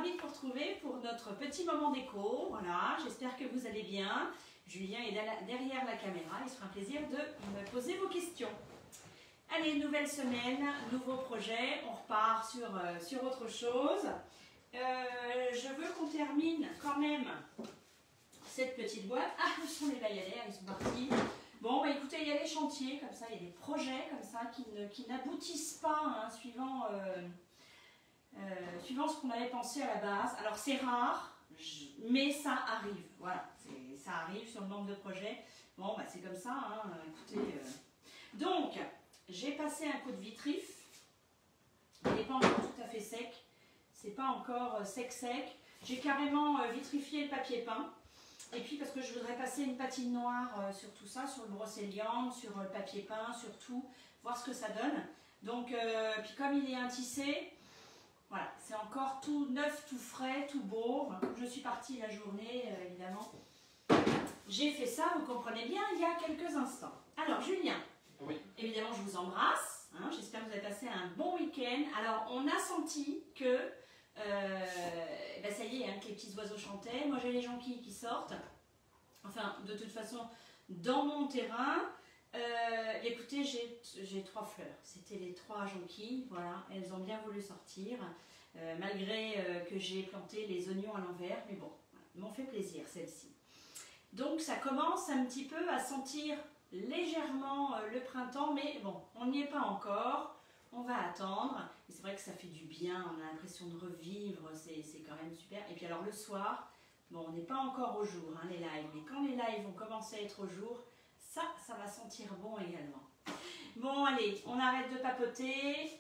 ravie de vous retrouver pour notre petit moment d'écho. Voilà, j'espère que vous allez bien. Julien est derrière la caméra, il se fera un plaisir de me poser vos questions. Allez, nouvelle semaine, nouveau projet, on repart sur autre chose. Je veux qu'on termine quand même cette petite boîte. Ah, où sont les laïalaires, ils sont partis. Bon, bah, écoutez, il y a les chantiers, comme ça, il y a des projets comme ça qui n'aboutissent pas, hein, suivant ce qu'on avait pensé à la base. Alors, c'est rare, mais ça arrive. Voilà, ça arrive sur le nombre de projets. Bon, bah, c'est comme ça, hein, écoutez. Donc, j'ai passé un coup de vitrif. Il n'est pas encore tout à fait sec. C'est pas encore sec. J'ai carrément vitrifié le papier peint. Et puis parce que je voudrais passer une patine noire sur tout ça, sur le brocéliande, sur le papier peint, sur tout, voir ce que ça donne. Donc, puis comme il est un tissé, voilà, c'est encore tout neuf, tout frais, tout beau. Je suis partie la journée, évidemment. J'ai fait ça, vous comprenez bien, il y a quelques instants. Alors, Julien, oui. Évidemment, je vous embrasse. Hein, j'espère que vous avez passé un bon week-end. Alors, on a senti que ben ça y est, hein, que les petits oiseaux chantaient. Moi j'ai les jonquilles qui sortent. Enfin, de toute façon, dans mon terrain, écoutez, j'ai 3 fleurs. C'était les 3 jonquilles, voilà, elles ont bien voulu sortir, malgré que j'ai planté les oignons à l'envers, mais bon, voilà, elles m'ont fait plaisir celles-ci. Donc ça commence un petit peu à sentir légèrement le printemps, mais bon, on n'y est pas encore. On va attendre, et c'est vrai que ça fait du bien, on a l'impression de revivre, c'est quand même super. Et puis alors le soir, bon on n'est pas encore au jour, hein, les lives, mais quand les lives vont commencer à être au jour, ça va sentir bon également. Bon allez, on arrête de papoter,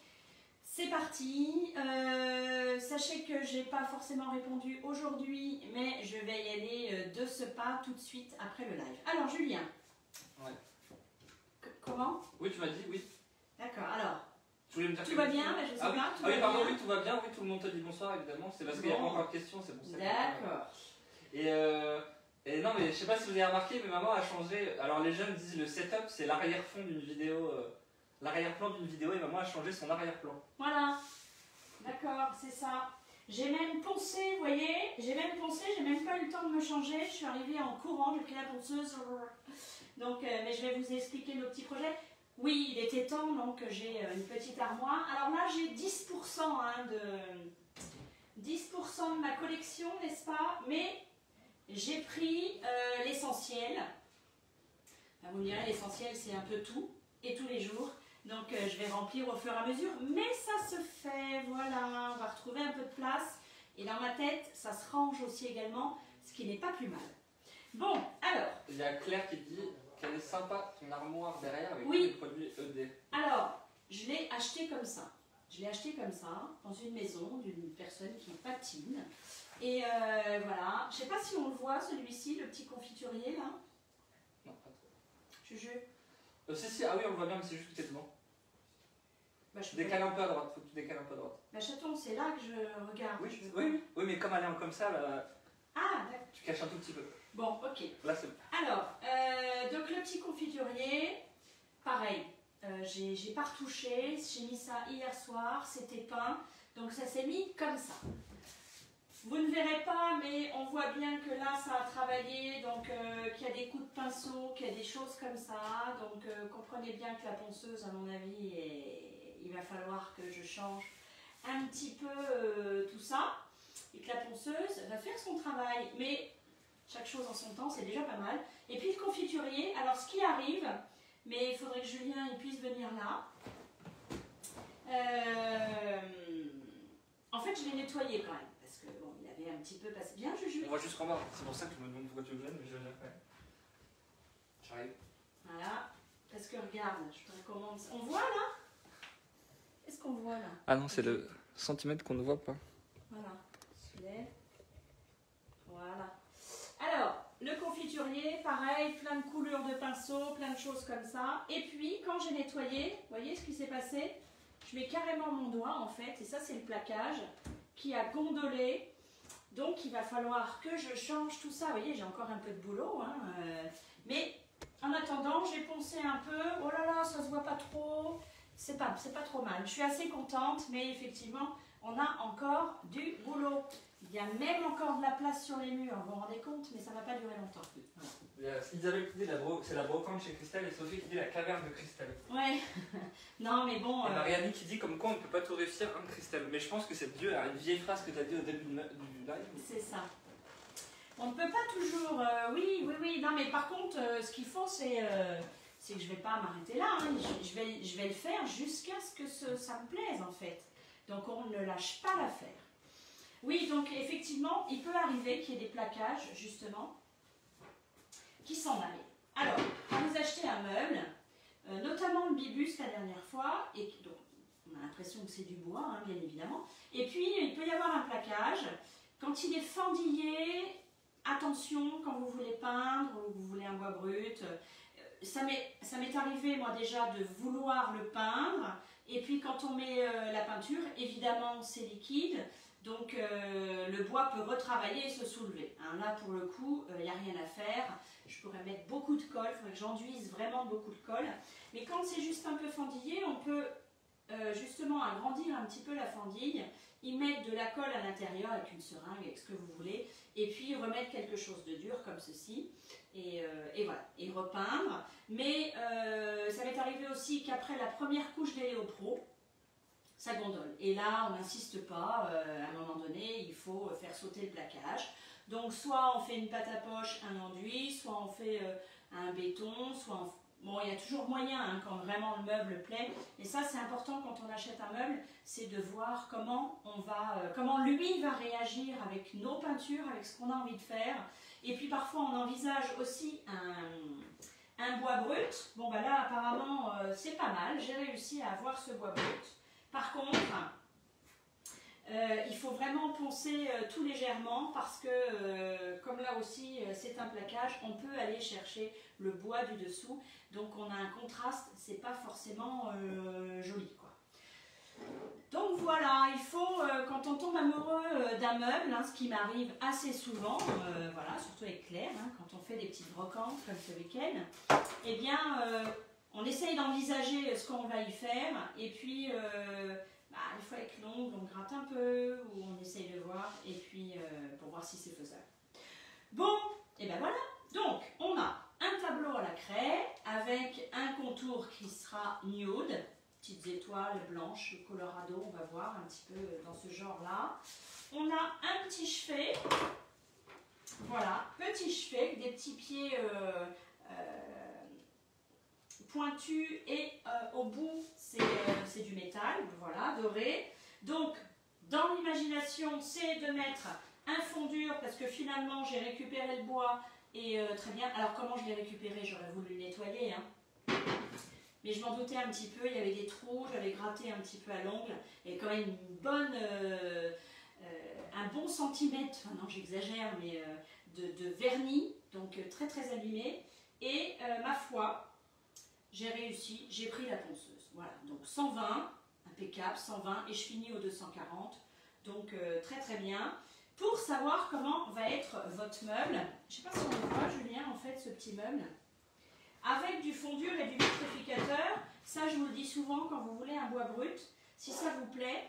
c'est parti. Sachez que j'ai pas forcément répondu aujourd'hui, mais je vais y aller de ce pas tout de suite après le live. Alors Julien, ouais. Comment? Oui, tu m'as dit, oui. D'accord, alors... Tout va bien, mais je sais pas. Oui, pardon, oui, tout va bien. Oui, tout le monde te dit bonsoir, évidemment. C'est parce qu'il n'y a pas encore de questions, c'est pour ça. D'accord. Et non, mais je sais pas si vous avez remarqué, mais maman a changé. Alors, les jeunes disent le setup, c'est l'arrière-fond d'une vidéo, l'arrière-plan d'une vidéo, et maman a changé son arrière-plan. Voilà. D'accord, c'est ça. J'ai même poncé, vous voyez, j'ai même pas eu le temps de me changer. Je suis arrivée en courant, j'ai pris la ponceuse. Donc, mais je vais vous expliquer nos petits projets. Oui, il était temps, donc j'ai une petite armoire. Alors là, j'ai 10%, hein, de ma collection, n'est-ce pas? Mais j'ai pris l'essentiel. Vous me direz, l'essentiel, c'est un peu tout, et tous les jours. Donc je vais remplir au fur et à mesure. Mais ça se fait, voilà, on va retrouver un peu de place. Et dans ma tête, ça se range aussi également, ce qui n'est pas plus mal. Bon, alors... Il y a Claire qui dit... Quelle est sympa ton armoire derrière avec oui. tous les produits ED. Alors, je l'ai acheté comme ça. Je l'ai acheté comme ça, dans une maison d'une personne qui patine. Et voilà. Je ne sais pas si on le voit, celui-ci, le petit confiturier, là. Non, pas trop. Juju. Si, ah oui, on le voit bien, mais c'est juste que t'es devant. Bah, décale un peu à droite, faut que tu décales un peu à droite. Bah, chaton, c'est là que je regarde. Oui, mais comme elle est comme ça, là, ah, d'accord. Tu caches un tout petit peu. Bon, ok. Là, c'est bon. Alors, donc le petit confiturier, pareil, j'ai pas retouché, j'ai mis ça hier soir, c'était peint, donc ça s'est mis comme ça. Vous ne verrez pas, mais on voit bien que là, ça a travaillé, donc qu'il y a des coups de pinceau, qu'il y a des choses comme ça, donc comprenez bien que la ponceuse, à mon avis, il va falloir que je change un petit peu tout ça, et que la ponceuse va faire son travail, mais... Chaque chose en son temps, c'est déjà pas mal. Et puis le confiturier, alors ce qui arrive, mais il faudrait que Julien il puisse venir là. En fait, je l'ai nettoyé quand même, parce que bon, il avait un petit peu passé. Bien, Juju. On va jusqu'en bas, c'est pour ça que je me demande pourquoi tu viennes, mais je viens après. J'arrive. Voilà, parce que regarde, je te recommande. On voit là? Qu'est-ce qu'on voit là? Ah non, c'est le centimètre qu'on ne voit pas. Voilà, celui-là. Voilà. Alors, le confiturier, pareil, plein de couleurs de pinceau, plein de choses comme ça. Et puis, quand j'ai nettoyé, vous voyez ce qui s'est passé? Je mets carrément mon doigt, en fait, et ça, c'est le plaquage qui a gondolé. Donc, il va falloir que je change tout ça. Vous voyez, j'ai encore un peu de boulot, hein, mais en attendant, j'ai poncé un peu. Oh là là, ça se voit pas trop. C'est pas trop mal. Je suis assez contente, mais effectivement, on a encore du boulot. Il y a même encore de la place sur les murs, vous vous rendez compte, mais ça ne va pas durer longtemps. Voilà. Isabelle qui dit c'est la brocante chez Christelle et Sophie qui dit la caverne de Christelle. Ouais, non mais bon. Et Marianne qui dit comme quoi on ne peut pas tout réussir un Christelle. Mais je pense que c'est dû à une vieille phrase que tu as dit au début du live. C'est ça. On ne peut pas toujours. Oui. Non mais par contre, ce qu'il faut, c'est que je ne vais pas m'arrêter là. Hein. Je vais le faire jusqu'à ce que ça me plaise en fait. Donc on ne lâche pas l'affaire. Oui, donc effectivement, il peut arriver qu'il y ait des plaquages, justement, qui s'en aillent. Alors, quand vous achetez un meuble, notamment le bibus la dernière fois, et donc on a l'impression que c'est du bois, hein, bien évidemment, et puis il peut y avoir un plaquage. Quand il est fendillé, attention, quand vous voulez peindre ou vous voulez un bois brut, ça m'est arrivé, moi déjà, de vouloir le peindre, et puis quand on met la peinture, évidemment, c'est liquide. Donc le bois peut retravailler et se soulever. Hein, là pour le coup, il n'y a rien à faire. Je pourrais mettre beaucoup de colle, il faudrait que j'enduise vraiment beaucoup de colle. Mais quand c'est juste un peu fendillé, on peut justement agrandir un petit peu la fendille, y mettre de la colle à l'intérieur avec une seringue, avec ce que vous voulez, et puis remettre quelque chose de dur comme ceci, et voilà, et repeindre. Mais ça m'est arrivé aussi qu'après la première couche d'Héliopro, ça gondole. Et là, on n'insiste pas, à un moment donné, il faut faire sauter le plaquage. Donc, soit on fait une pâte à poche, un enduit, soit on fait un béton, soit on... Bon, il y a toujours moyen, hein, quand vraiment le meuble plaît. Et ça, c'est important quand on achète un meuble, c'est de voir comment comment lui va réagir avec nos peintures, avec ce qu'on a envie de faire. Et puis, parfois, on envisage aussi un bois brut. Bon, bah là, apparemment, c'est pas mal. J'ai réussi à avoir ce bois brut. Par contre, il faut vraiment poncer tout légèrement parce que, comme là aussi c'est un plaquage, on peut aller chercher le bois du dessous. Donc on a un contraste, c'est pas forcément joli, quoi. Donc voilà, il faut, quand on tombe amoureux d'un meuble, hein, ce qui m'arrive assez souvent, voilà, surtout avec Claire, hein, quand on fait des petites brocantes comme ce week-end, eh bien... on essaye d'envisager ce qu'on va y faire et puis il faut avec l'ongle, on gratte un peu ou on essaye de voir et puis pour voir si c'est faisable. Bon, et ben voilà, donc on a un tableau à la craie avec un contour qui sera nude, petites étoiles blanches, Colorado, on va voir un petit peu dans ce genre-là. On a un petit chevet, voilà, petit chevet avec des petits pieds pointu et au bout c'est du métal, voilà, doré. Donc dans l'imagination c'est de mettre un fond dur parce que finalement j'ai récupéré le bois et très bien. Alors comment je l'ai récupéré? J'aurais voulu le nettoyer, hein. Mais je m'en doutais un petit peu, il y avait des trous, j'avais gratté un petit peu à l'ongle et quand même une bonne, un bon centimètre, enfin non j'exagère, mais de vernis, donc très très abîmé. Et ma foi, j'ai réussi, j'ai pris la ponceuse. Voilà, donc 120, impeccable, 120 et je finis au 240. Donc très très bien. Pour savoir comment va être votre meuble, je ne sais pas si on le voit Julien en fait ce petit meuble. Avec du fond dur et du vitrificateur, ça je vous le dis souvent quand vous voulez un bois brut, si ça vous plaît,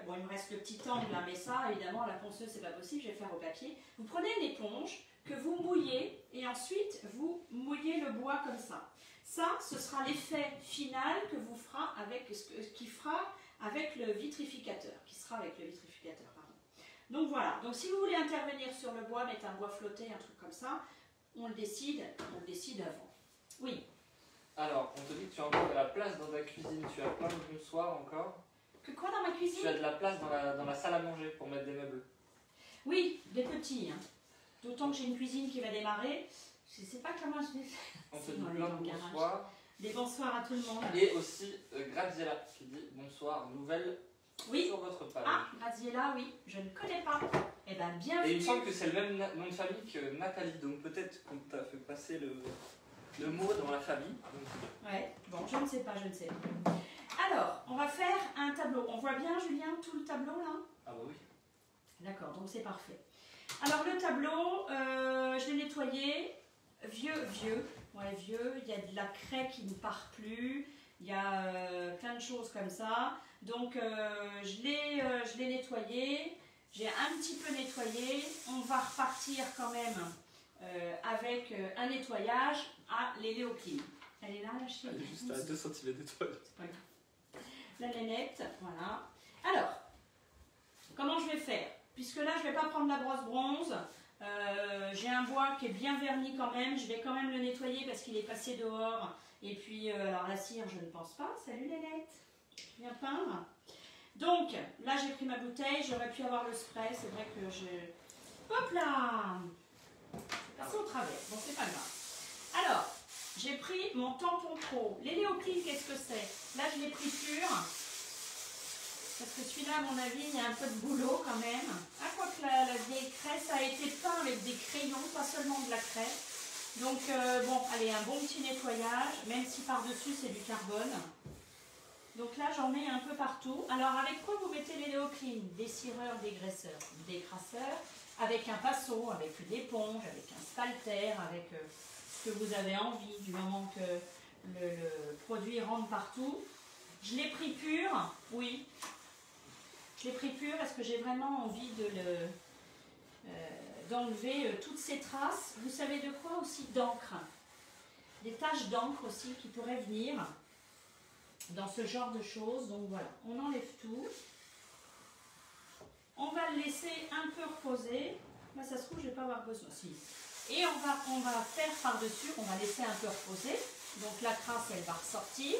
bon il me reste le petit angle là, mais ça évidemment la ponceuse c'est pas possible, je vais faire au papier. Vous prenez une éponge que vous mouillez et ensuite vous mouillez le bois comme ça. Ça, ce sera l'effet final que vous fera avec qui fera avec le vitrificateur, qui sera avec le vitrificateur, pardon. Donc voilà. Donc si vous voulez intervenir sur le bois, mettre un bois flotté, un truc comme ça, on le décide avant. Oui. Alors, on te dit que tu as encore de la place dans ta cuisine. Tu as plein de bonsoirs encore. Que quoi dans ma cuisine? Tu as de la place dans la salle à manger pour mettre des meubles. Oui, des petits. Hein. D'autant que j'ai une cuisine qui va démarrer. Je ne sais pas comment je vais faire. On te dit plein de bonsoirs. Des bonsoirs à tout le monde. Et aussi Graziella qui dit bonsoir, nouvelle sur votre page. Ah, Graziella, oui, je ne connais pas. Eh bien, bienvenue. Et il me semble que c'est le même nom de famille que Nathalie, donc peut-être qu'on t'a fait passer le mot dans la famille. Ouais, bon, je ne sais pas. Alors, on va faire un tableau. On voit bien, Julien, tout le tableau là? Ah bah oui. D'accord, donc c'est parfait. Alors le tableau, je l'ai nettoyé, vieux, il y a de la craie qui ne part plus, il y a plein de choses comme ça. Donc je l'ai nettoyé, j'ai un petit peu nettoyé. On va repartir quand même avec un nettoyage à l'éléocline. Elle est là, la chérie? Elle est juste à 2 cm d'étoile. C'est pas grave. La nénette, voilà. Alors, comment je vais faire? Puisque là, je ne vais pas prendre la brosse bronze. J'ai un bois qui est bien verni quand même. Je vais quand même le nettoyer parce qu'il est passé dehors. Et puis, alors la cire, je ne pense pas. Salut Nénette, tu viens peindre? Donc, là, j'ai pris ma bouteille. J'aurais pu avoir le spray. C'est vrai que je... Hop là! C'est passé au travers. Bon, c'est pas grave. Alors, j'ai pris mon tampon pro. L'éléocline, qu'est-ce que c'est? Là, je l'ai pris pur. Parce que celui-là, à mon avis, il y a un peu de boulot quand même. Ah, quoique la vieille craie, ça a été peint avec des crayons, pas seulement de la craie. Donc, bon, allez, un bon petit nettoyage, même si par-dessus, c'est du carbone. Donc là, j'en mets un peu partout. Alors, avec quoi vous mettez l'éléocline? Des cireurs, des graisseurs, des crasseurs, avec un pinceau, avec une éponge, avec un spalter, avec ce que vous avez envie, du moment que le produit rentre partout. Je l'ai pris pur, oui. Je l'ai pris pur parce que j'ai vraiment envie d'enlever toutes ces traces. Vous savez de quoi aussi? D'encre. Des taches d'encre aussi qui pourraient venir dans ce genre de choses. Donc voilà, on enlève tout. On va le laisser un peu reposer. Là, ça se trouve, je ne vais pas avoir besoin. Si. Et on va faire par-dessus, on va laisser un peu reposer. Donc la crasse, elle va ressortir.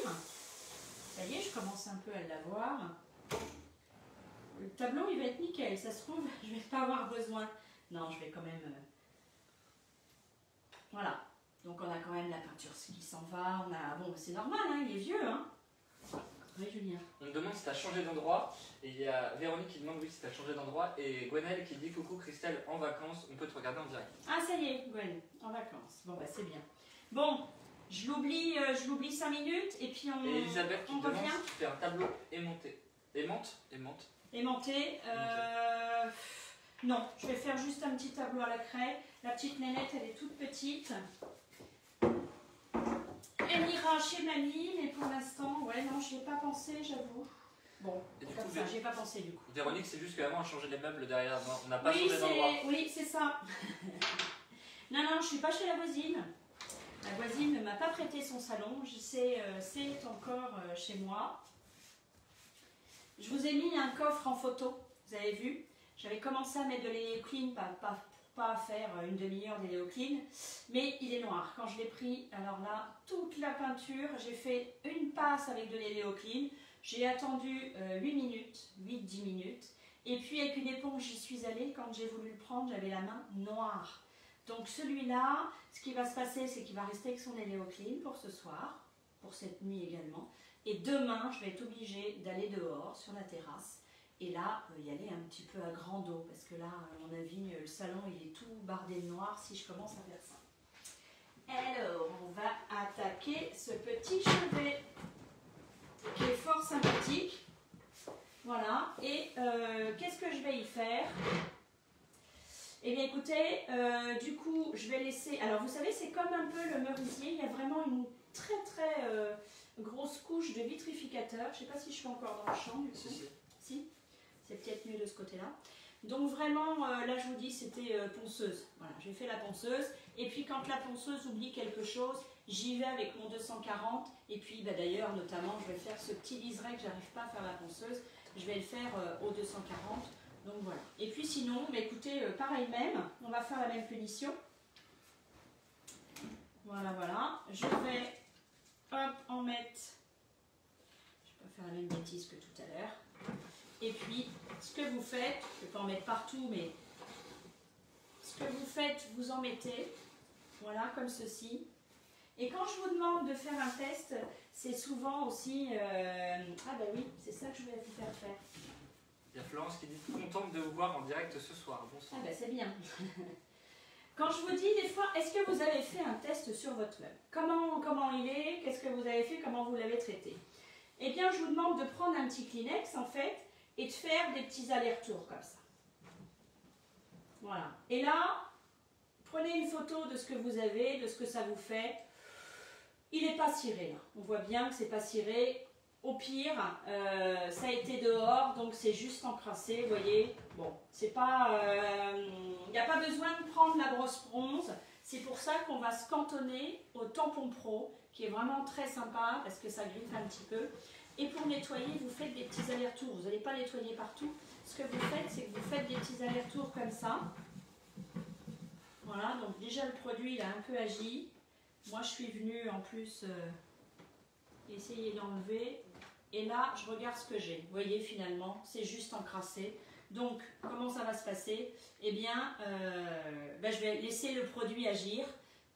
Ça y est, je commence un peu à la voir. Le tableau, il va être nickel. Ça se trouve, je ne vais pas avoir besoin. Non, je vais quand même... Voilà. Donc, on a quand même la peinture qui s'en va. On a... Bon, c'est normal, hein, il est vieux. Hein. Oui, Julien. On me demande si tu as changé d'endroit. Et il y a Véronique qui demande oui, si tu as changé d'endroit. Et Gwenelle qui dit coucou Christelle, en vacances, on peut te regarder en direct. Ah, ça y est, Gwen, en vacances. Bon, bah, c'est bien. Bon, je l'oublie 5 minutes et puis on. Et Elisabeth qui on demande revient. si tu fais un tableau aimanté. Aimante. Aimanté. Non, je vais faire juste un petit tableau à la craie. La petite nénette, elle est toute petite. Elle ira chez mamie, mais pour l'instant, ouais, non, je n'y ai pas pensé, j'avoue. Bon, comme ça, j'y ai pas pensé du coup. Véronique, c'est juste qu'avant, on a changé les meubles derrière. On n'a pas Oui, changé d'endroit. oui, c'est ça. Non, je ne suis pas chez la voisine. La voisine ne m'a pas prêté son salon. C'est encore chez moi. Je vous ai mis un coffre en photo, vous avez vu. J'avais commencé à mettre de l'éléocline, pas faire une demi-heure d'éléocline, mais il est noir. Quand je l'ai pris, alors là, toute la peinture, j'ai fait une passe avec de l'éléocline. J'ai attendu 8-10 minutes. Et puis avec une éponge, j'y suis allée. Quand j'ai voulu le prendre, j'avais la main noire. Donc celui-là, ce qui va se passer, c'est qu'il va rester avec son éléocline pour ce soir, pour cette nuit également. Et demain, je vais être obligée d'aller dehors, sur la terrasse, et là, y aller un petit peu à grande eau, parce que là, à mon avis, le salon, il est tout bardé de noir si je commence à faire ça. Alors, on va attaquer ce petit chevet, qui est fort sympathique. Voilà, et qu'est-ce que je vais y faire? Eh bien écoutez, du coup, je vais laisser... Alors vous savez, c'est comme un peu le merisier, il y a vraiment une très grosse couche de vitrificateur. Je ne sais pas si je suis encore dans le champ du coup. Si, c'est peut-être mieux de ce côté-là. Donc vraiment, là je vous dis, c'était ponceuse. Voilà, j'ai fait la ponceuse. Et puis quand la ponceuse oublie quelque chose, j'y vais avec mon 240. Et puis bah, d'ailleurs, notamment, je vais faire ce petit liseré que j'arrive pas à faire la ponceuse. Je vais le faire au 240. Donc voilà. Et puis sinon, bah, écoutez, pareil même, on va faire la même punition. Voilà. Je vais en mettre... Je vais pas faire la même bêtise que tout à l'heure. Et puis, ce que vous faites, je ne vais pas en mettre partout, mais ce que vous faites, vous en mettez. Voilà, comme ceci. Et quand je vous demande de faire un test, c'est souvent aussi... Ah bah oui, c'est ça que je vais vous faire faire. Il y a Florence qui dit contente de vous voir en direct ce soir. Bonsoir. Ah bah c'est bien. Quand je vous dis des fois, est-ce que vous avez fait un test sur votre meuble? Comment il est? Qu'est-ce que vous avez fait? Comment vous l'avez traité? Eh bien, je vous demande de prendre un petit Kleenex en fait et de faire des petits allers-retours comme ça. Voilà. Et là, prenez une photo de ce que vous avez, de ce que ça vous fait. Il n'est pas ciré là. On voit bien que c'est pas ciré. Au pire, ça a été dehors, donc c'est juste encrassé, vous voyez. Bon, c'est pas... Il n'y a pas besoin de prendre la brosse bronze. C'est pour ça qu'on va se cantonner au tampon pro, qui est vraiment très sympa, parce que ça griffe un petit peu. Et pour nettoyer, vous faites des petits allers-retours. Vous n'allez pas nettoyer partout. Ce que vous faites, c'est que vous faites des petits allers-retours comme ça. Voilà, donc déjà le produit, il a un peu agi. Moi, je suis venue en plus essayer d'enlever. Et là, je regarde ce que j'ai. Vous voyez, finalement, c'est juste encrassé. Donc, comment ça va se passer? Eh bien, je vais laisser le produit agir.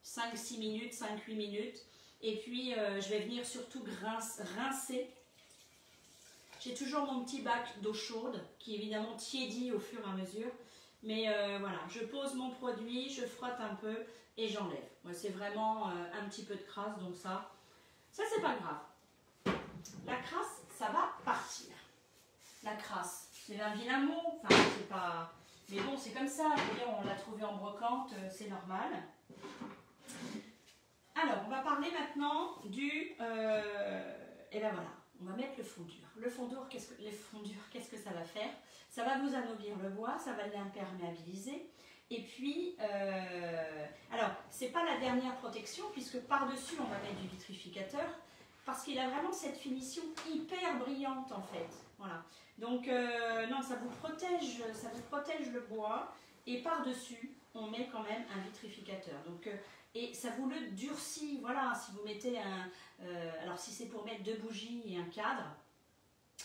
5-6 minutes, 5-8 minutes. Et puis, je vais venir surtout rincer. J'ai toujours mon petit bac d'eau chaude qui, évidemment, tiédit au fur et à mesure. Mais voilà, je pose mon produit, je frotte un peu et j'enlève. Ouais, c'est vraiment un petit peu de crasse, donc ça c'est pas grave. La crasse, ça va partir. La crasse, c'est un vilain mot, enfin c'est pas... Mais bon, c'est comme ça, je veux dire, on l'a trouvé en brocante, c'est normal. Alors, on va parler maintenant du... et ben voilà, on va mettre le fond dur. Le fond dur, qu'est-ce que ça va faire? Ça va vous anoblir le bois, ça va l'imperméabiliser. Et puis, alors, c'est pas la dernière protection, puisque par-dessus, on va mettre du vitrificateur, parce qu'il a vraiment cette finition hyper brillante, en fait. Voilà. Donc, non, ça vous protège le bois, et par-dessus, on met quand même un vitrificateur. Donc, et ça vous le durcit. Voilà, si vous mettez un... alors, si c'est pour mettre 2 bougies et un cadre,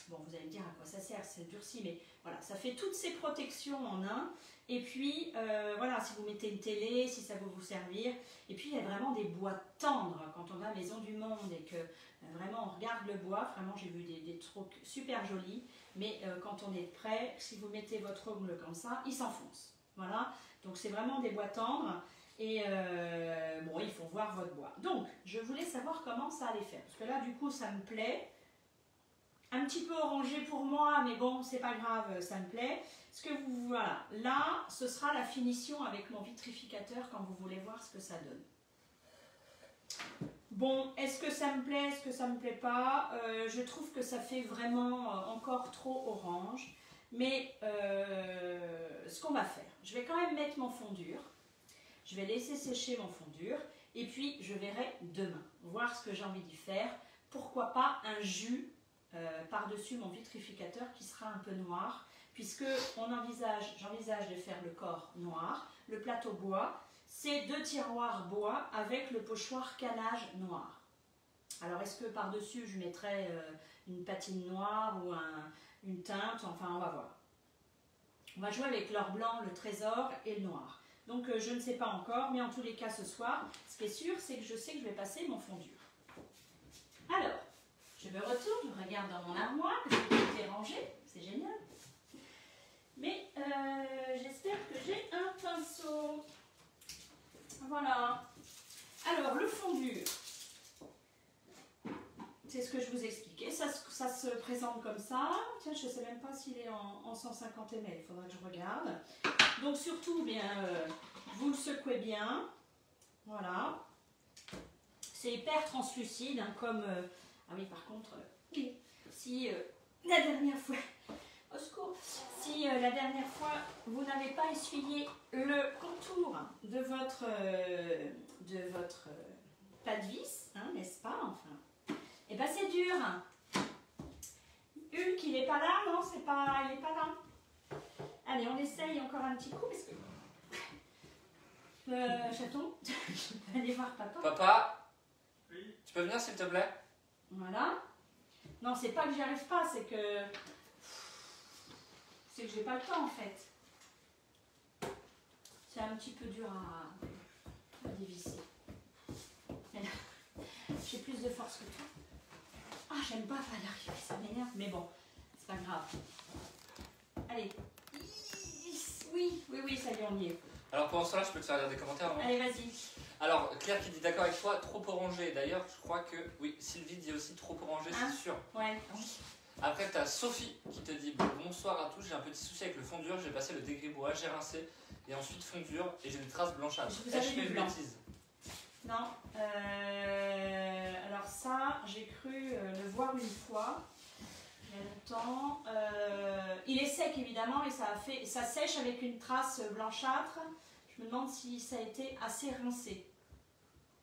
bon, vous allez me dire à quoi ça sert, c'est durci, mais voilà, ça fait toutes ces protections en un. Et puis, voilà, si vous mettez une télé, si ça peut vous servir. Et puis, il y a vraiment des bois tendres. Quand on va à Maison du Monde et que vraiment on regarde le bois, vraiment, j'ai vu des trucs super jolis. Mais quand on est prêt, si vous mettez votre ongle comme ça, il s'enfonce. Voilà, donc c'est vraiment des bois tendres. Et bon, il faut voir votre bois. Donc, je voulais savoir comment ça allait faire. Parce que là, du coup, ça me plaît. Un petit peu orangé pour moi, mais bon, c'est pas grave, ça me plaît. Ce que vous, voilà, là, ce sera la finition avec mon vitrificateur quand vous voulez voir ce que ça donne. Bon, est-ce que ça me plaît, est-ce que ça me plaît pas? Je trouve que ça fait vraiment encore trop orange. Mais ce qu'on va faire, je vais quand même mettre mon fond dur. Je vais laisser sécher mon fond dur. Et puis, je verrai demain, voir ce que j'ai envie d'y faire. Pourquoi pas un jus par-dessus mon vitrificateur qui sera un peu noir, puisque j'envisage de faire le corps noir, le plateau bois, c'est 2 tiroirs bois avec le pochoir canage noir. Alors est-ce que par-dessus je mettrai une patine noire ou une teinte, enfin on va voir. On va jouer avec l'or blanc, le trésor et le noir. Donc je ne sais pas encore, mais en tous les cas ce soir, ce qui est sûr, c'est que je sais que je vais passer mon fond dur. Alors, je me retourne, je regarde dans mon armoire, que tout est rangé, c'est génial. Mais j'espère que j'ai un pinceau. Voilà. Alors, le fond dur, c'est ce que je vous expliquais. Ça se présente comme ça. Tiens, je ne sais même pas s'il est en 150 ml, il faudra que je regarde. Donc, surtout, bien, vous le secouez bien. Voilà. C'est hyper translucide, hein, comme... ah oui, par contre, si la dernière fois... Au secours. Si la dernière fois, vous n'avez pas essuyé le contour de votre pas de vis, hein, n'est-ce pas, enfin. Et bien c'est dur. Hulk, il n'est pas là, non, il n'est pas là. Allez, on essaye encore un petit coup, parce que... chaton, je vais aller voir papa. Papa, oui. Tu peux venir s'il te plaît? Voilà. Non, c'est pas que j'y arrive pas, c'est que j'ai pas le temps en fait. C'est un petit peu dur à dévisser. Mais là, j'ai plus de force que toi. Ah, j'aime pas y arriver, ça m'énerve. Mais bon, c'est pas grave. Allez. Oui, ça y est, on y est. Alors pendant ce temps-là, je peux te faire lire des commentaires, non? Allez, vas-y. Alors, Claire qui dit d'accord avec toi, trop orangé. D'ailleurs, je crois que, oui, Sylvie dit aussi trop orangé, hein? C'est sûr. Ouais. Après, tu as Sophie qui te dit bonsoir à tous, j'ai un petit souci avec le fond dur, j'ai passé le dégribois, j'ai rincé et ensuite fond dur et j'ai des traces blanchâtres. Est-ce que je fais une bêtise? Non. Alors ça, j'ai cru le voir une fois, il y a longtemps. Il est sec évidemment et ça sèche avec une trace blanchâtre. Je me demande si ça a été assez rincé.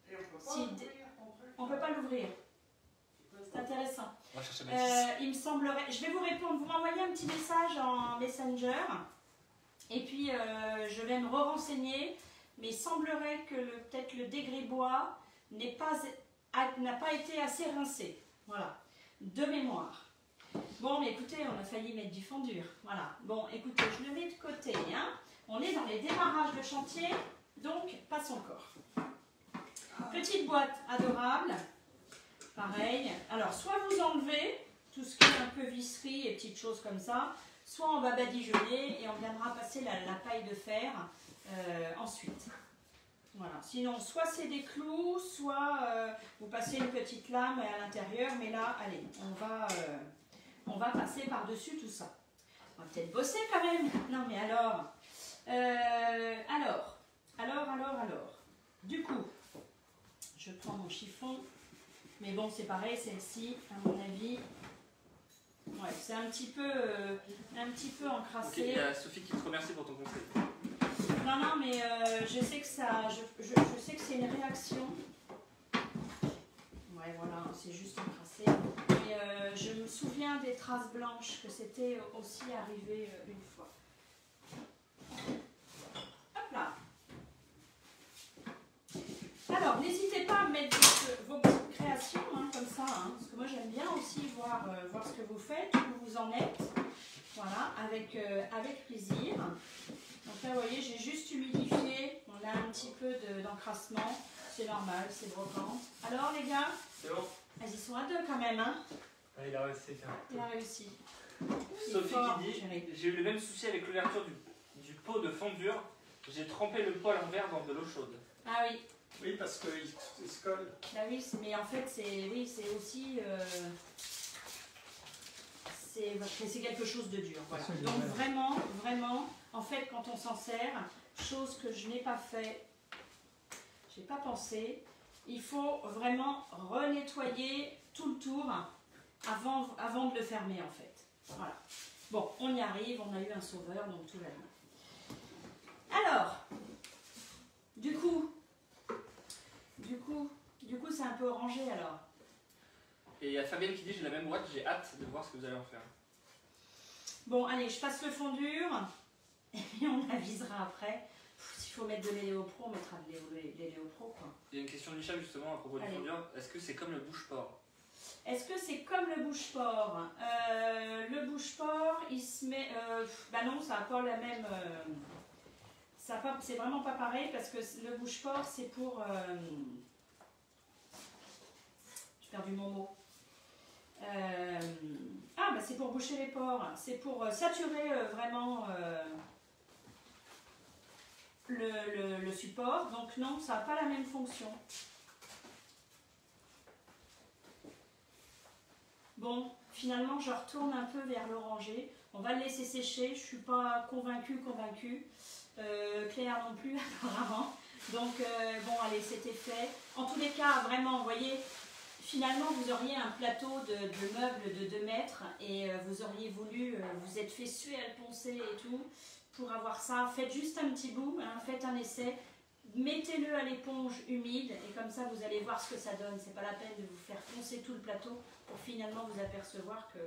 Et on peut pas l'ouvrir, ton truc. On ne peut pas l'ouvrir. C'est intéressant. On va chercher Mathis. Il me semblerait, je vais vous répondre, vous m'envoyez un petit message en Messenger et puis je vais me renseigner, mais il semblerait que peut-être le degré bois n'a pas été assez rincé, voilà, de mémoire. Bon, mais écoutez, on a failli mettre du fondure, voilà. Bon, écoutez, je le mets de côté, hein. On est dans les démarrages de chantier, donc passe encore. Petite boîte adorable. Pareil, alors soit vous enlevez tout ce qui est un peu visserie et petites choses comme ça, soit on va badigeonner et on viendra passer la paille de fer ensuite. Voilà, sinon soit c'est des clous, soit vous passez une petite lame à l'intérieur, mais là, allez, on va passer par-dessus tout ça. On va peut-être bosser quand même. Non mais alors, du coup, je prends mon chiffon. Mais bon, c'est pareil, celle-ci, à mon avis, ouais, c'est un petit peu encrassé. Ok, il y a Sophie qui te remercie pour ton conseil. Non, mais je sais que ça, je sais que c'est une réaction. Ouais, voilà, c'est juste encrassé. Et je me souviens des traces blanches, que c'était aussi arrivé une fois. Hop là. Alors, n'hésitez pas à mettre vos petites créations, hein, comme ça, hein, parce que moi j'aime bien aussi voir ce que vous faites, où vous en êtes, voilà, avec plaisir. Donc là, vous voyez, j'ai juste humidifié, on a un petit peu d'encrassement, c'est normal, c'est brocante. Alors les gars, C'est bon. ils sont à deux quand même, hein. Ah, il a réussi. Il a réussi. Sophie fort, qui dit, chérie. j'ai eu le même souci avec l'ouverture du pot de fondure. J'ai trempé le pot à l'envers dans de l'eau chaude. Ah oui. Oui, parce qu'il se colle. Bah oui, mais en fait, c'est aussi... c'est quelque chose de dur. Voilà. Donc vraiment, en fait, quand on s'en sert, chose que je n'ai pas fait, je n'ai pas pensé, il faut vraiment renettoyer tout le tour avant de le fermer, en fait. Voilà. Bon, on y arrive, on a eu un sauveur, donc tout va bien. Alors, du coup, c'est un peu orangé alors. Et il y a Fabienne qui dit, j'ai la même boîte, j'ai hâte de voir ce que vous allez en faire. Bon, allez, je passe le fondure et puis on avisera après. S'il faut mettre de l'Eléopro, on mettra de l'Eléopro, quoi. Il y a une question de Michel justement à propos du fondure. Est-ce que c'est comme le bouche-port? Est-ce que c'est comme le bouche-port? Le bouche-port, il se met... bah non, ça n'a pas la même... c'est vraiment pas pareil parce que le bouche-port, c'est pour... j'ai perdu mon mot. Ah, bah c'est pour boucher les pores. C'est pour saturer vraiment le support. Donc non, ça n'a pas la même fonction. Bon, finalement, je retourne un peu vers l'orangé. On va le laisser sécher. Je ne suis pas convaincue. Claire non plus, apparemment. Donc, bon, allez, c'était fait. En tous les cas, vraiment, vous voyez, finalement, vous auriez un plateau de meubles de 2 mètres et vous auriez voulu, vous êtes fait suer à le poncer et tout, pour avoir ça. Faites juste un petit bout, hein, faites un essai. Mettez-le à l'éponge humide et comme ça vous allez voir ce que ça donne. C'est pas la peine de vous faire poncer tout le plateau pour finalement vous apercevoir que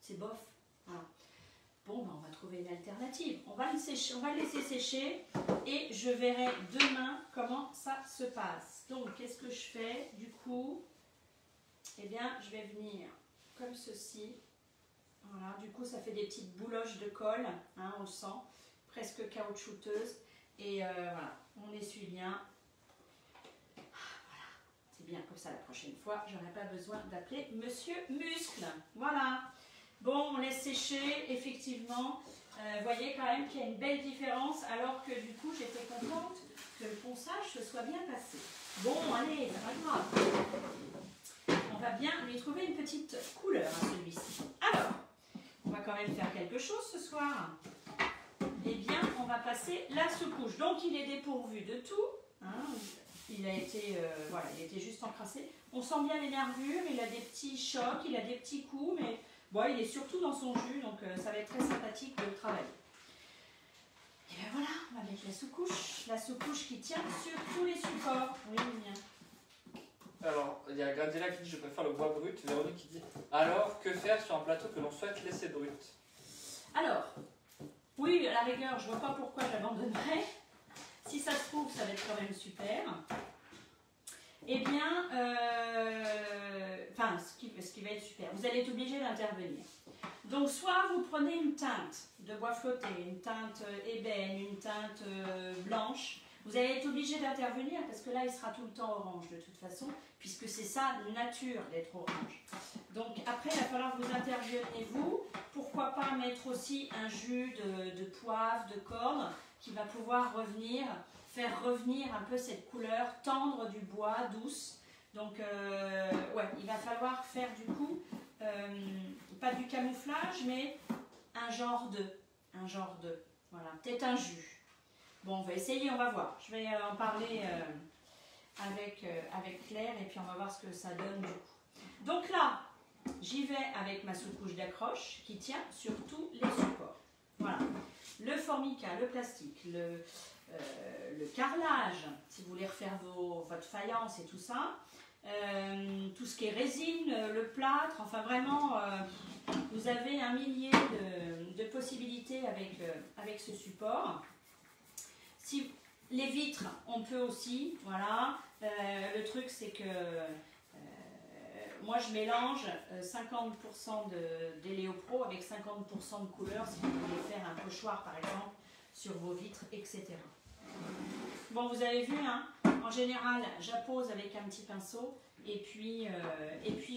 c'est bof. Voilà. Bon, ben on va trouver une alternative. On va le laisser sécher et je verrai demain comment ça se passe. Donc, qu'est-ce que je fais du coup? Eh bien, je vais venir comme ceci. Voilà, du coup, ça fait des petites bouloches de colle, hein, on le sent, presque caoutchouteuses. Et voilà, on essuie bien. Voilà, c'est bien comme ça la prochaine fois. J'aurai pas besoin d'appeler Monsieur Muscle. Voilà. Bon, on laisse sécher, effectivement. Vous voyez quand même qu'il y a une belle différence, alors que du coup, j'étais contente que le ponçage se soit bien passé. Bon, allez, c'est pas grave. On va bien lui trouver une petite couleur à celui-ci. Alors, on va quand même faire quelque chose ce soir. Eh bien, on va passer la sous-couche. Donc, il est dépourvu de tout. Hein. Il a été, voilà, il était juste encrassé. On sent bien les nervures, il a des petits chocs, il a des petits coups, mais bon, il est surtout dans son jus, donc ça va être très sympathique de le travailler. Et bien voilà, on va mettre la sous-couche qui tient sur tous les supports. Oui, bien. Alors, il y a Gradilla qui dit je préfère le bois brut, Véronique qui dit alors que faire sur un plateau que l'on souhaite laisser brut? Alors, oui, à la rigueur, je vois pas pourquoi j'abandonnerais. Si ça se trouve, ça va être quand même super. Eh bien, enfin, ce qui va être super, vous allez être obligé d'intervenir. Donc, soit vous prenez une teinte de bois flotté, une teinte ébène, une teinte blanche. Vous allez être obligé d'intervenir parce que là, il sera tout le temps orange de toute façon, puisque c'est sa nature d'être orange. Donc, après, il va falloir que vous interveniez vous. Pourquoi pas mettre aussi un jus de poivre, de corde, qui va pouvoir faire revenir un peu cette couleur tendre du bois, douce. Donc, ouais, il va falloir faire du coup, pas du camouflage, mais un genre de, voilà, peut-être un jus. Bon, on va essayer, on va voir. Je vais en parler avec Claire et puis on va voir ce que ça donne du coup. Donc là, j'y vais avec ma sous-couche d'accroche qui tient sur tous les supports. Voilà. Le formica, le plastique, le carrelage, si vous voulez refaire votre faïence et tout ça, tout ce qui est résine, le plâtre, enfin vraiment, vous avez un millier de possibilités avec ce support. Si, les vitres, on peut aussi, voilà. Le truc, c'est que moi, je mélange 50% d'Héliopro avec 50% de couleur, si vous voulez faire un pochoir, par exemple, sur vos vitres, etc. Bon, vous avez vu, hein, en général, j'appose avec un petit pinceau et puis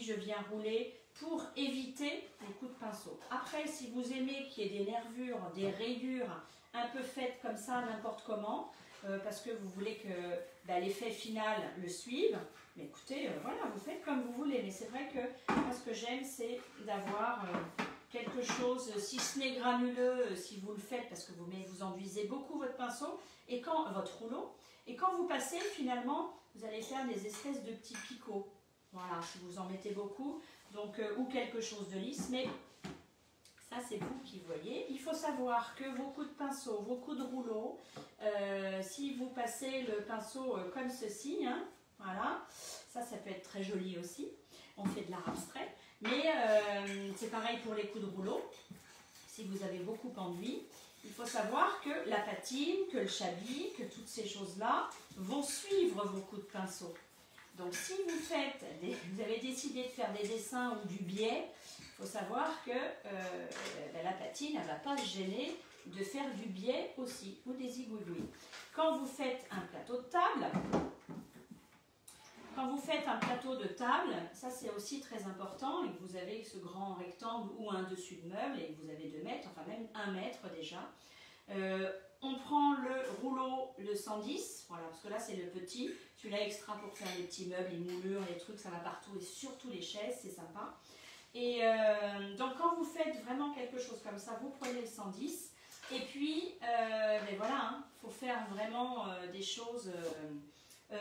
je viens rouler pour éviter les coups de pinceau. Après, si vous aimez qu'il y ait des nervures, des rayures un peu faites comme ça, n'importe comment, parce que vous voulez que l'effet final le suive, mais écoutez, voilà, vous faites comme vous voulez. Mais c'est vrai que moi, ce que j'aime, c'est d'avoir quelque chose, si ce n'est granuleux, si vous le faites, parce que vous enduisez beaucoup votre pinceau, et votre rouleau, et quand vous passez, finalement, vous allez faire des espèces de petits picots. Voilà, si vous en mettez beaucoup, donc, ou quelque chose de lisse, mais ça, c'est vous qui voyez. Il faut savoir que vos coups de pinceau, vos coups de rouleau, si vous passez le pinceau comme ceci, hein, voilà, ça peut être très joli aussi. On fait de l'art abstrait, mais c'est pareil pour les coups de rouleau. Si vous avez beaucoup enduit, il faut savoir que la patine, que le chablis, que toutes ces choses-là vont suivre vos coups de pinceau. Donc si vous avez décidé de faire des dessins ou du biais, il faut savoir que la patine, elle ne va pas se gêner de faire du biais aussi, ou des zigouigouis. Quand vous faites un plateau de table, ça c'est aussi très important, et que vous avez ce grand rectangle ou un dessus de meuble, et que vous avez 2 mètres, enfin même 1 mètre déjà. On prend le rouleau, le 110, voilà, parce que là c'est le petit, celui-là extra pour faire les petits meubles, les moulures, les trucs, ça va partout, et surtout les chaises, c'est sympa. Et donc quand vous faites vraiment quelque chose comme ça, vous prenez le 110, et puis voilà, faut faire vraiment des choses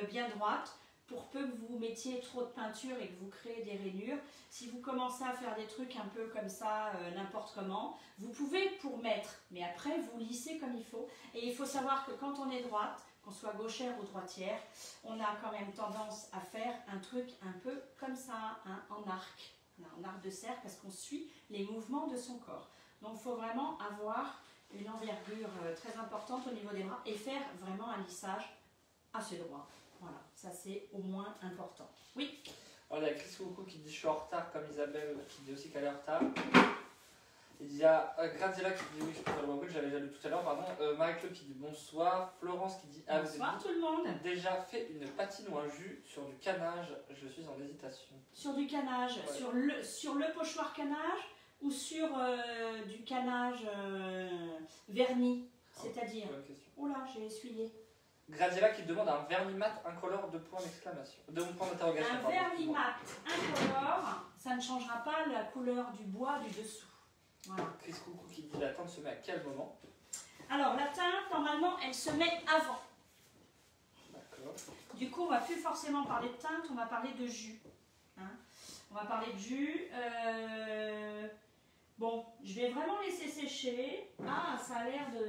bien droites, pour peu que vous mettiez trop de peinture et que vous créez des rainures. Si vous commencez à faire des trucs un peu comme ça, n'importe comment, vous pouvez pour mettre, mais après vous lissez comme il faut. Et il faut savoir que quand on est droite, qu'on soit gauchère ou droitière, on a quand même tendance à faire un truc un peu comme ça, hein, en arc de cercle, parce qu'on suit les mouvements de son corps. Donc il faut vraiment avoir une envergure très importante au niveau des bras et faire vraiment un lissage assez droit. Voilà, ça c'est au moins important. Oui. Alors, il y a Chris Coucou qui dit je suis en retard, comme Isabelle qui dit aussi qu'elle est en retard. Il y a Grazilla qui dit oui, je préfère le bois brut, j'avais déjà lu tout à l'heure, pardon. Marie-Claude qui dit bonsoir. Florence qui dit bonsoir tout le monde. Déjà fait une patine ou un jus sur du canage, je suis en hésitation. Sur du canage, ouais. sur le pochoir canage ou sur du canage vernis, c'est-à-dire. Oh là, j'ai essuyé. Grazilla qui demande un vernis mat incolore de point d'exclamation. De point d'interrogation. Un vernis mat incolore, ça ne changera pas la couleur du bois du dessous. Voilà. Chris Coucou qui dit la teinte se met à quel moment? Alors la teinte, normalement, elle se met avant. D'accord. Du coup, on va plus forcément parler de teinte, on va parler de jus. Hein. On va parler de jus. Bon, je vais vraiment laisser sécher. Ah, ça a l'air de...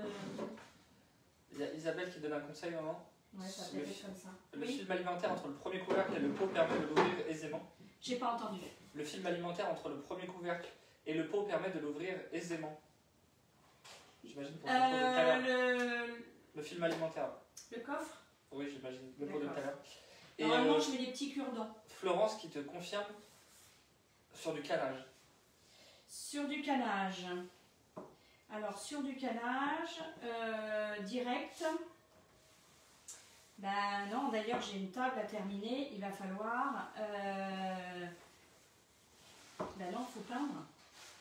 Il y a Isabelle qui donne un conseil, maman. Ouais, ça peut être comme ça. Le film alimentaire entre le premier couvercle et le pot permet de l'ouvrir aisément. J'ai pas entendu. Le film alimentaire entre le premier couvercle et le pot permet de l'ouvrir aisément. J'imagine pour le pot de tout à l'heure. Le film alimentaire. Le coffre? Oui, j'imagine. Le pot de tout à l'heure. Et normalement, je mets des petits cure-dents. Florence qui te confirme sur du canage. Sur du canage. Alors, sur du canage, direct. Ben non, d'ailleurs, j'ai une table à terminer. Il va falloir... Ben non, il faut peindre.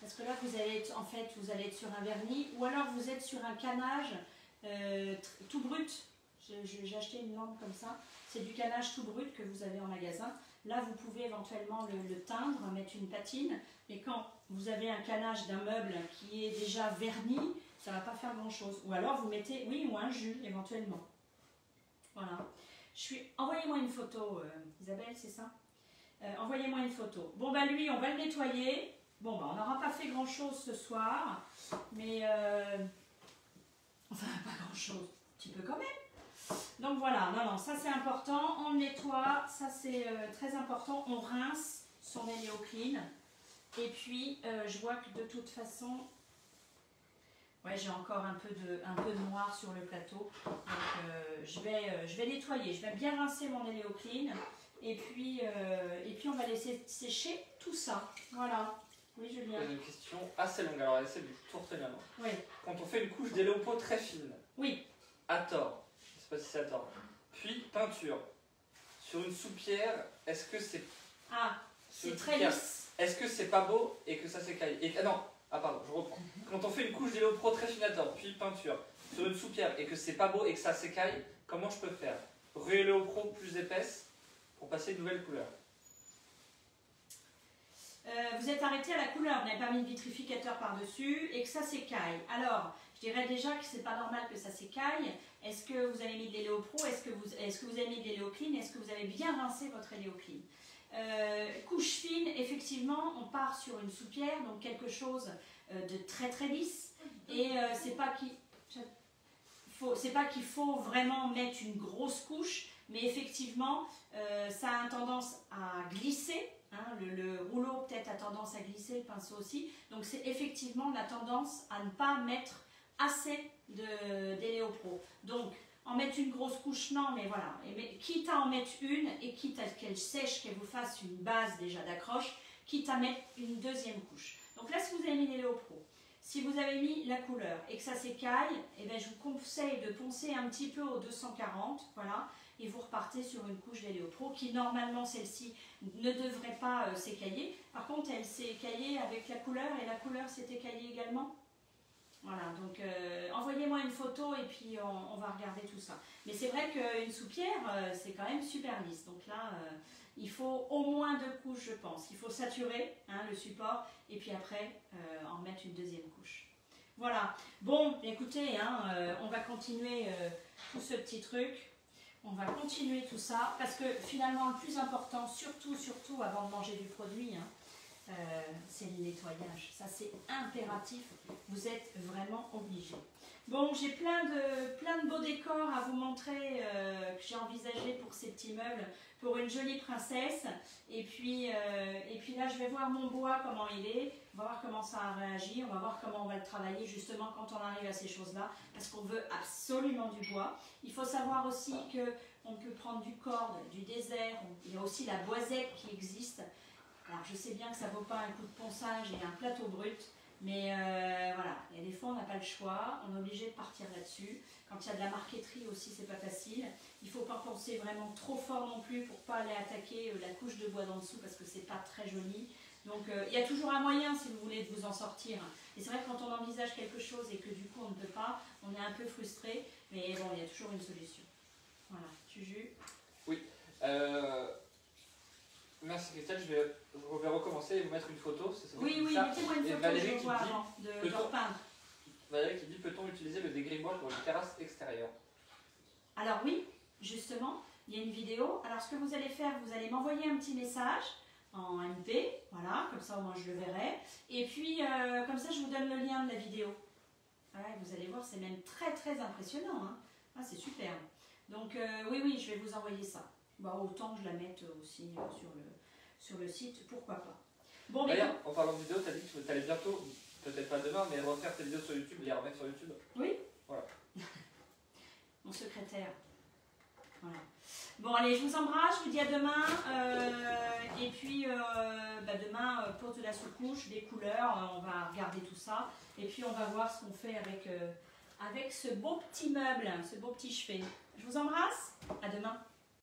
Parce que là, vous allez être, en fait, vous allez être sur un vernis. Ou alors, vous êtes sur un canage tout brut. J'ai acheté une lampe comme ça. C'est du canage tout brut que vous avez en magasin. Là, vous pouvez éventuellement le teindre, mettre une patine. Mais quand vous avez un canage d'un meuble qui est déjà verni, ça ne va pas faire grand-chose. Ou alors, vous mettez, oui, ou un jus, éventuellement. Voilà. Envoyez-moi une photo, Isabelle, c'est ça? Envoyez-moi une photo. Bon, bah lui, on va le nettoyer. Bon, bah on n'aura pas fait grand-chose ce soir. Mais, enfin, pas grand-chose. Un petit peu quand même. Donc voilà, non, ça c'est important, on le nettoie, ça c'est très important, on rince son Eléocline. Et puis je vois que de toute façon, ouais, j'ai encore un peu de noir sur le plateau. Donc je vais nettoyer, je vais bien rincer mon Eléocline. Et puis on va laisser sécher tout ça. Voilà. Oui, Julien. Une question assez longue, alors essayez de tout retenir. Oui. Quand on fait une couche d'éléopo très fine, oui. à tort, je ne sais pas si c'est à tort, puis peinture sur une soupière, est-ce que c'est... Ah, c'est très lisse. Est-ce que c'est pas beau et que ça s'écaille? Pardon, je reprends. Quand on fait une couche d'éléopro très fine à tort, puis peinture sur une soupière et que c'est pas beau et que ça s'écaille, comment je peux faire? Rééléopro plus épaisse pour passer une nouvelle couleur. Vous êtes arrêté à la couleur, vous n'avez pas mis de vitrificateur par-dessus et que ça s'écaille. Alors, je dirais déjà que c'est pas normal que ça s'écaille. Est-ce que vous avez mis de l'Eléopro? Est-ce que vous avez mis de l'Eléocline? Est-ce que vous avez bien rincé votre Eléocline? Couche fine, effectivement, on part sur une soupière, donc quelque chose de très très lisse. Et c'est pas qu'il faut vraiment mettre une grosse couche, mais effectivement, ça a tendance à glisser. Hein, le rouleau peut-être a tendance à glisser, le pinceau aussi. Donc c'est effectivement la tendance à ne pas mettre assez d'Eléopro. Donc en mettre une grosse couche, non, mais voilà. Quitte à en mettre une et quitte à qu'elle sèche, qu'elle vous fasse une base déjà d'accroche, quitte à mettre une deuxième couche. Donc là, si vous avez mis l'Eléopro, si vous avez mis la couleur et que ça s'écaille, eh bien, je vous conseille de poncer un petit peu au 240, voilà, et vous repartez sur une couche d'Eléopro qui, normalement, celle-ci ne devrait pas s'écailler. Par contre, elle s'est écaillée avec la couleur et la couleur s'est écaillée également. Voilà, donc envoyez-moi une photo et puis on va regarder tout ça. Mais c'est vrai qu'une soupière, c'est quand même super lisse. Donc là, il faut au moins 2 couches, je pense. Il faut saturer le support et puis après en mettre une deuxième couche. Voilà. Bon, écoutez, on va continuer tout ce petit truc. On va continuer tout ça parce que finalement, le plus important, surtout avant de manger du produit, c'est le nettoyage. Ça, c'est impératif. Vous êtes vraiment obligés. Bon, j'ai plein de beaux décors à vous montrer que j'ai envisagé pour ces petits meubles, pour une jolie princesse. Et puis là, je vais voir mon bois, comment il est. On va voir comment ça a réagi. On va voir comment on va le travailler justement quand on arrive à ces choses-là. Parce qu'on veut absolument du bois. Il faut savoir aussi qu'on peut prendre du corde, du désert. Il y a aussi la boisette qui existe. Alors, je sais bien que ça ne vaut pas un coup de ponçage et un plateau brut. Mais voilà, et des fois on n'a pas le choix, on est obligé de partir là-dessus. Quand il y a de la marqueterie aussi, c'est pas facile. Il ne faut pas penser vraiment trop fort non plus pour ne pas aller attaquer la couche de bois d'en dessous parce que c'est pas très joli. Donc il y a toujours un moyen si vous voulez de vous en sortir. Et c'est vrai que quand on envisage quelque chose et que du coup on ne peut pas, on est un peu frustré. Mais bon, il y a toujours une solution. Voilà, Juju. Oui. Merci Christelle, je vais recommencer et vous mettre une photo. Oui, mettez-moi une photo, je vois avant de repeindre. Valérie qui dit, peut-on utiliser le dégrimoire pour une terrasse extérieure? Alors oui, justement, il y a une vidéo. Alors ce que vous allez faire, vous allez m'envoyer un petit message en MP, voilà, comme ça au moins je le verrai. Et puis comme ça je vous donne le lien de la vidéo. Ouais, vous allez voir, c'est même très très impressionnant. Hein. Ah, c'est super. Donc oui, je vais vous envoyer ça. Bon, autant que je la mette aussi sur le site, pourquoi pas. Bon, mais d'ailleurs, en parlant de vidéo, tu as dit que tu allais bientôt, peut-être pas demain, mais refaire tes vidéos sur YouTube et les remettre sur YouTube. Oui. Voilà. Mon secrétaire. Voilà. Bon, allez, je vous embrasse, je vous dis à demain. Et puis, demain, pose de la sous-couche, des couleurs, on va regarder tout ça. Et puis, on va voir ce qu'on fait avec ce beau petit meuble, ce beau petit chevet. Je vous embrasse, à demain.